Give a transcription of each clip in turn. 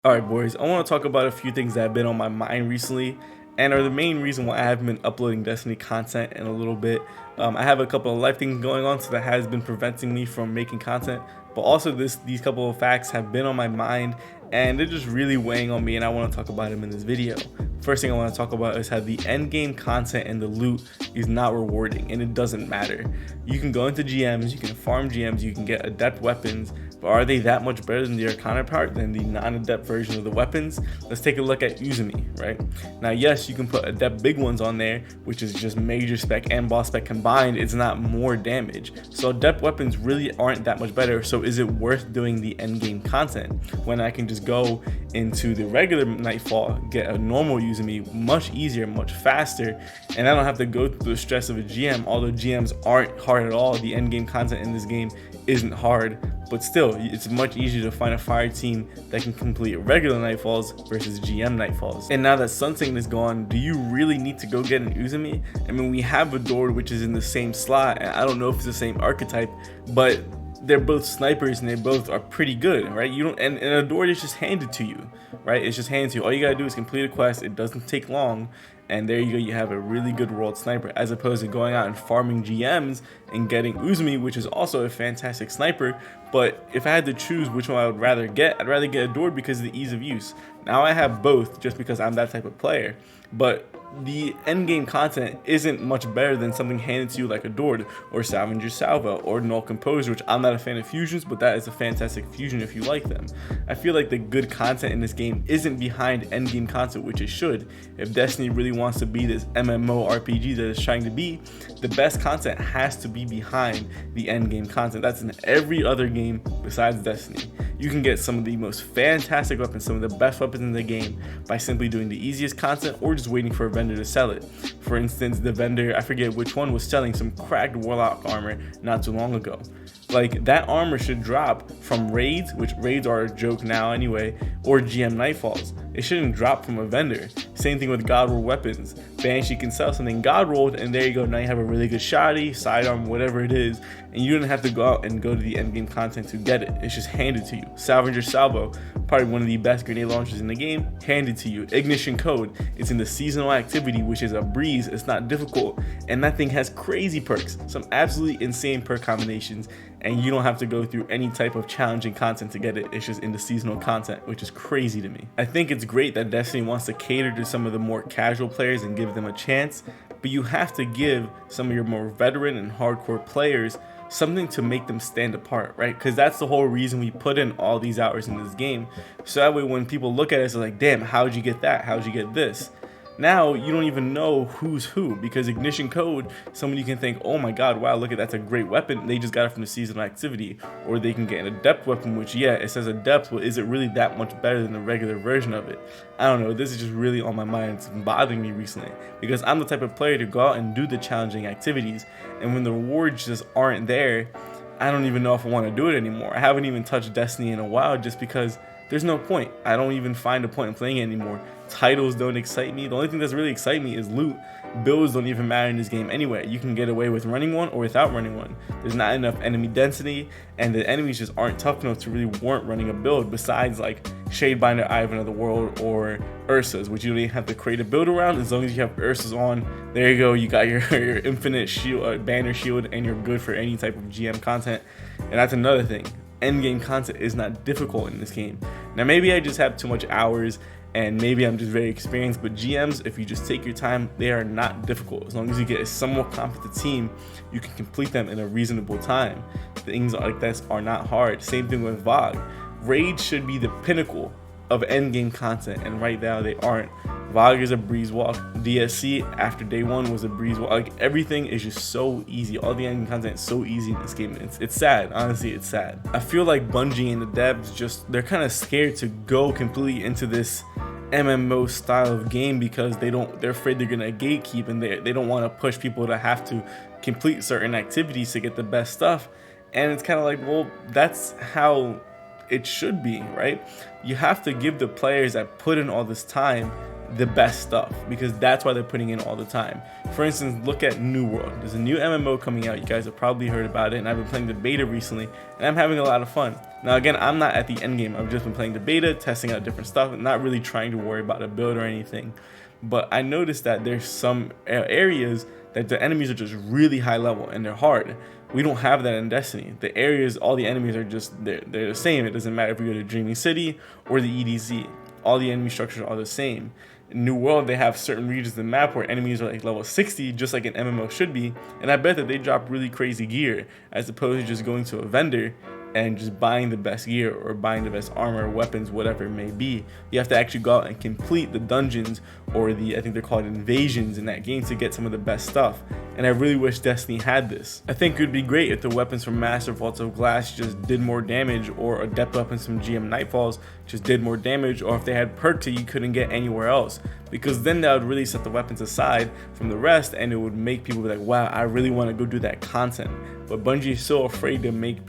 All right, boys, I want to talk about a few things that have been on my mind recently and are the main reason why I haven't been uploading Destiny content in a little bit. I have a couple of life things going on, so that has been preventing me from making content. But also, these couple of facts have been on my mind and they're just really weighing on me, and I want to talk about them in this video. First thing I want to talk about is how the end game content and the loot is not rewarding, and it doesn't matter. You can go into GMs, you can farm GMs, you can get adept weapons, but are they that much better than their counterpart, than the non-adept version of the weapons? Let's take a look at Uzumi, right? Now, yes, you can put adept big ones on there, which is just major spec and boss spec combined. It's not more damage. So adept weapons really aren't that much better. So is it worth doing the end game content when I can just go into the regular Nightfall, get a normal Uzumi much easier, much faster, and I don't have to go through the stress of a GM? Although GMs aren't hard at all, the end game content in this game isn't hard, but still, it's much easier to find a fire team that can complete regular Nightfalls versus GM Nightfalls. And now that Sun Satan is gone, do you really need to go get an Uzumi? I mean, we have a Dord which is in the same slot, and I don't know if it's the same archetype, but they're both snipers and they both are pretty good, right? You don't, and a Dord is just handed to you, right? It's just handed to you. All you gotta do is complete a quest. It doesn't take long, and there you go, you have a really good world sniper, as opposed to going out and farming GMs and getting Uzumi, which is also a fantastic sniper. But if I had to choose which one I would rather get, I'd rather get a Dord because of the ease of use. Now I have both just because I'm that type of player, but the end game content isn't much better than something handed to you like a Dord or Scavenger Salvo or Null Composer, which I'm not a fan of fusions, but that is a fantastic fusion if you like them. I feel like the good content in this game isn't behind end game content, which it should. If Destiny really wants to be this MMO RPG that it's trying to be, the best content has to be behind the end game content. That's in every other game besides Destiny. You can get some of the most fantastic weapons, some of the best weapons in the game, by simply doing the easiest content or just waiting for a vendor to sell it. For instance, the vendor, I forget which one, was selling some cracked Warlock armor not too long ago. Like, that armor should drop from raids, which raids are a joke now anyway, or GM Nightfalls. It shouldn't drop from a vendor. Same thing with God Roll weapons. Banshee can sell something God rolled, and there you go, now you have a really good shoddy, sidearm, whatever it is, and you don't have to go out and go to the endgame content to get it. It's just handed to you. Scavenger Salvo, probably one of the best grenade launchers in the game, handed to you. Ignition Code, it's in the seasonal activity, which is a breeze, it's not difficult, and that thing has crazy perks, some absolutely insane perk combinations, and you don't have to go through any type of challenging content to get it. It's just in the seasonal content, which is crazy to me. I think it's great that Destiny wants to cater to some of the more casual players and give them a chance, but you have to give some of your more veteran and hardcore players something to make them stand apart, right? Because that's the whole reason we put in all these hours in this game, so that way when people look at us, they're like, damn, how'd you get that? How'd you get this? Now you don't even know who's who, because Ignition Code, somebody can think, oh my god, wow, look at that's a great weapon, they just got it from the seasonal activity. Or they can get an adept weapon, which, yeah, it says adept, but is it really that much better than the regular version of it? I don't know, this is just really on my mind. It's been bothering me recently, because I'm the type of player to go out and do the challenging activities, and when the rewards just aren't there, I don't even know if I want to do it anymore. I haven't even touched Destiny in a while, just because there's no point. I don't even find a point in playing it anymore. Titles don't excite me. The only thing that's really exciting me is loot. Builds don't even matter in this game anyway. You can get away with running one or without running one. There's not enough enemy density, and the enemies just aren't tough enough to really warrant running a build, besides like Shadebinder, Eye of Another World, or Ursa's, which you don't even have to create a build around. As long as you have Ursa's on, there you go, you got your infinite shield, banner shield, and you're good for any type of GM content. And that's another thing. Endgame content is not difficult in this game. Now, maybe I just have too much hours, and maybe I'm just very experienced, but GMs, if you just take your time, they are not difficult. As long as you get a somewhat competent team, you can complete them in a reasonable time. Things like this are not hard. Same thing with VOG. Raids should be the pinnacle of endgame content, and right now they aren't. VOG is a breeze walk. DSC after day one was a breeze walk. Like, everything is just so easy. All the endgame content is so easy in this game. It's sad. Honestly, it's sad. I feel like Bungie and the devs they're kind of scared to go completely into this MMO style of game, because they're afraid they're gonna gatekeep, and they don't want to push people to have to complete certain activities to get the best stuff. And it's kind of like, well, that's how it should be, right? You have to give the players that put in all this time the best stuff, because that's why they're putting in all the time. For instance, look at New World. There's a new MMO coming out. You guys have probably heard about it, and I've been playing the beta recently, and I'm having a lot of fun. Now again, I'm not at the end game. I've just been playing the beta, testing out different stuff, and not really trying to worry about a build or anything. But I noticed that there's some areas that the enemies are just really high level and they're hard. We don't have that in Destiny. The areas, all the enemies are just, they're the same. It doesn't matter if you go to Dreaming City or the EDZ. All the enemy structures are the same. In New World, they have certain regions of the map where enemies are like level 60, just like an MMO should be. And I bet that they drop really crazy gear as opposed to just going to a vendor and just buying the best gear or buying the best armor, weapons, whatever it may be. You have to actually go out and complete the dungeons or the, I think they're called invasions in that game, to get some of the best stuff. And I really wish Destiny had this. I think it would be great if the weapons from Master Vaults of Glass just did more damage, or Adept Weapons from GM Nightfalls just did more damage, or if they had perks that you couldn't get anywhere else, because then that would really set the weapons aside from the rest, and it would make people be like, wow, I really want to go do that content. But Bungie is so afraid to make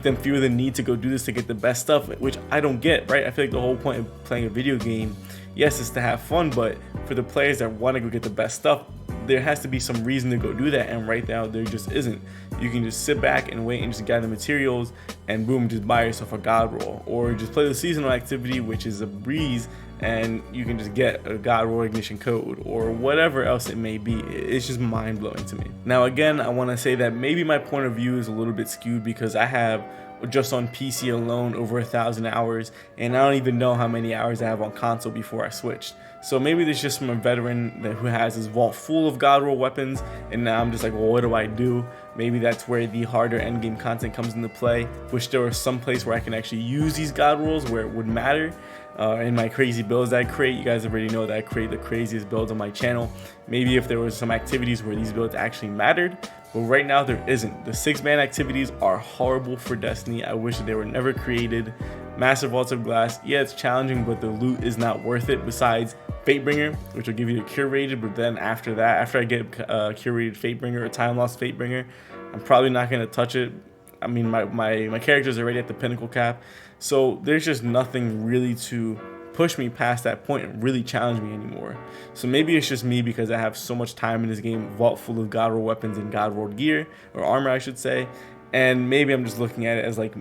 them feel the need to go do this to get the best stuff, which I don't get, right? I feel like the whole point of playing a video game, yes, is to have fun, but for the players that want to go get the best stuff, there has to be some reason to go do that, and right now there just isn't. You can just sit back and wait and just gather materials and boom, just buy yourself a god roll, or just play the seasonal activity, which is a breeze, and you can just get a god roll ignition code or whatever else it may be. It's just mind-blowing to me. Now again, I want to say that maybe my point of view is a little bit skewed because I have just on PC alone over 1,000 hours, and I don't even know how many hours I have on console before I switched. So maybe there's just from a veteran who has his vault full of god roll weapons, and now I'm just like, well, what do I do? Maybe that's where the harder endgame content comes into play, which there are some place where I can actually use these god rolls where it would matter. In my crazy builds that I create, you guys already know that I create the craziest builds on my channel. Maybe if there was some activities where these builds actually mattered, but right now there isn't. The 6-man activities are horrible for Destiny. I wish that they were never created. Master Vaults of Glass, yeah, it's challenging, but the loot is not worth it, besides Fatebringer, which will give you a curated, but then after that, after I get curated Fatebringer or time lost Fatebringer, I'm probably not going to touch it. I mean, my character's already at the pinnacle cap, so there's just nothing really to push me past that point and really challenge me anymore. So maybe it's just me because I have so much time in this game, vault full of god roll weapons and god roll gear, or armor I should say, and maybe I'm just looking at it as like,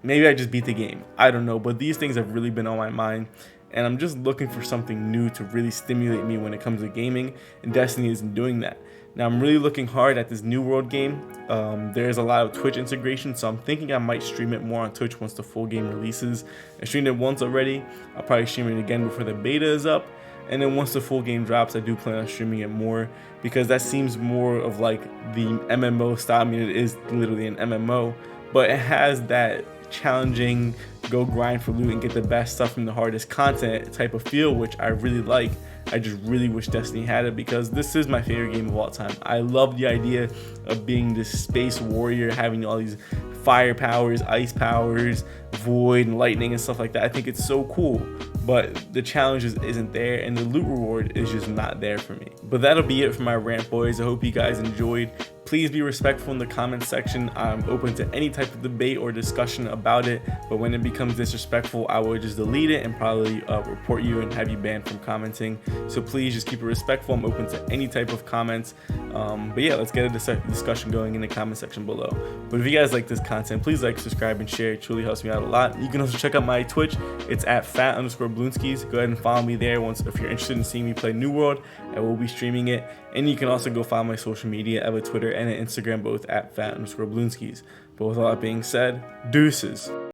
maybe I just beat the game. I don't know, but these things have really been on my mind, and I'm just looking for something new to really stimulate me when it comes to gaming, and Destiny isn't doing that. Now I'm really looking hard at this New World game. There's a lot of Twitch integration, so I'm thinking I might stream it more on Twitch once the full game releases. I streamed it once already. I'll probably stream it again before the beta is up, and then once the full game drops, I do plan on streaming it more, because that seems more of like the MMO style. I mean, it is literally an MMO, but it has that challenging, go grind for loot and get the best stuff from the hardest content type of feel, which I really like. I just really wish Destiny had it, because this is my favorite game of all time. I love the idea of being this space warrior, having all these fire powers, ice powers, void and lightning and stuff like that. I think it's so cool, but the challenge isn't there, and the loot reward is just not there for me. But that'll be it for my rant, boys. I hope you guys enjoyed. Please be respectful in the comment section. I'm open to any type of debate or discussion about it, but when it becomes disrespectful, I will just delete it and probably report you and have you banned from commenting. So please just keep it respectful. I'm open to any type of comments. But yeah, let's get a discussion going in the comment section below. But if you guys like this content, please like, subscribe, and share. It truly helps me out a lot. You can also check out my Twitch. It's at @fat_bloonskis. Go ahead and follow me there if you're interested in seeing me play New World. I will be streaming it. And you can also go follow my social media. I have a Twitter and an Instagram, both at @fat_bloonskis. But with all that being said, deuces.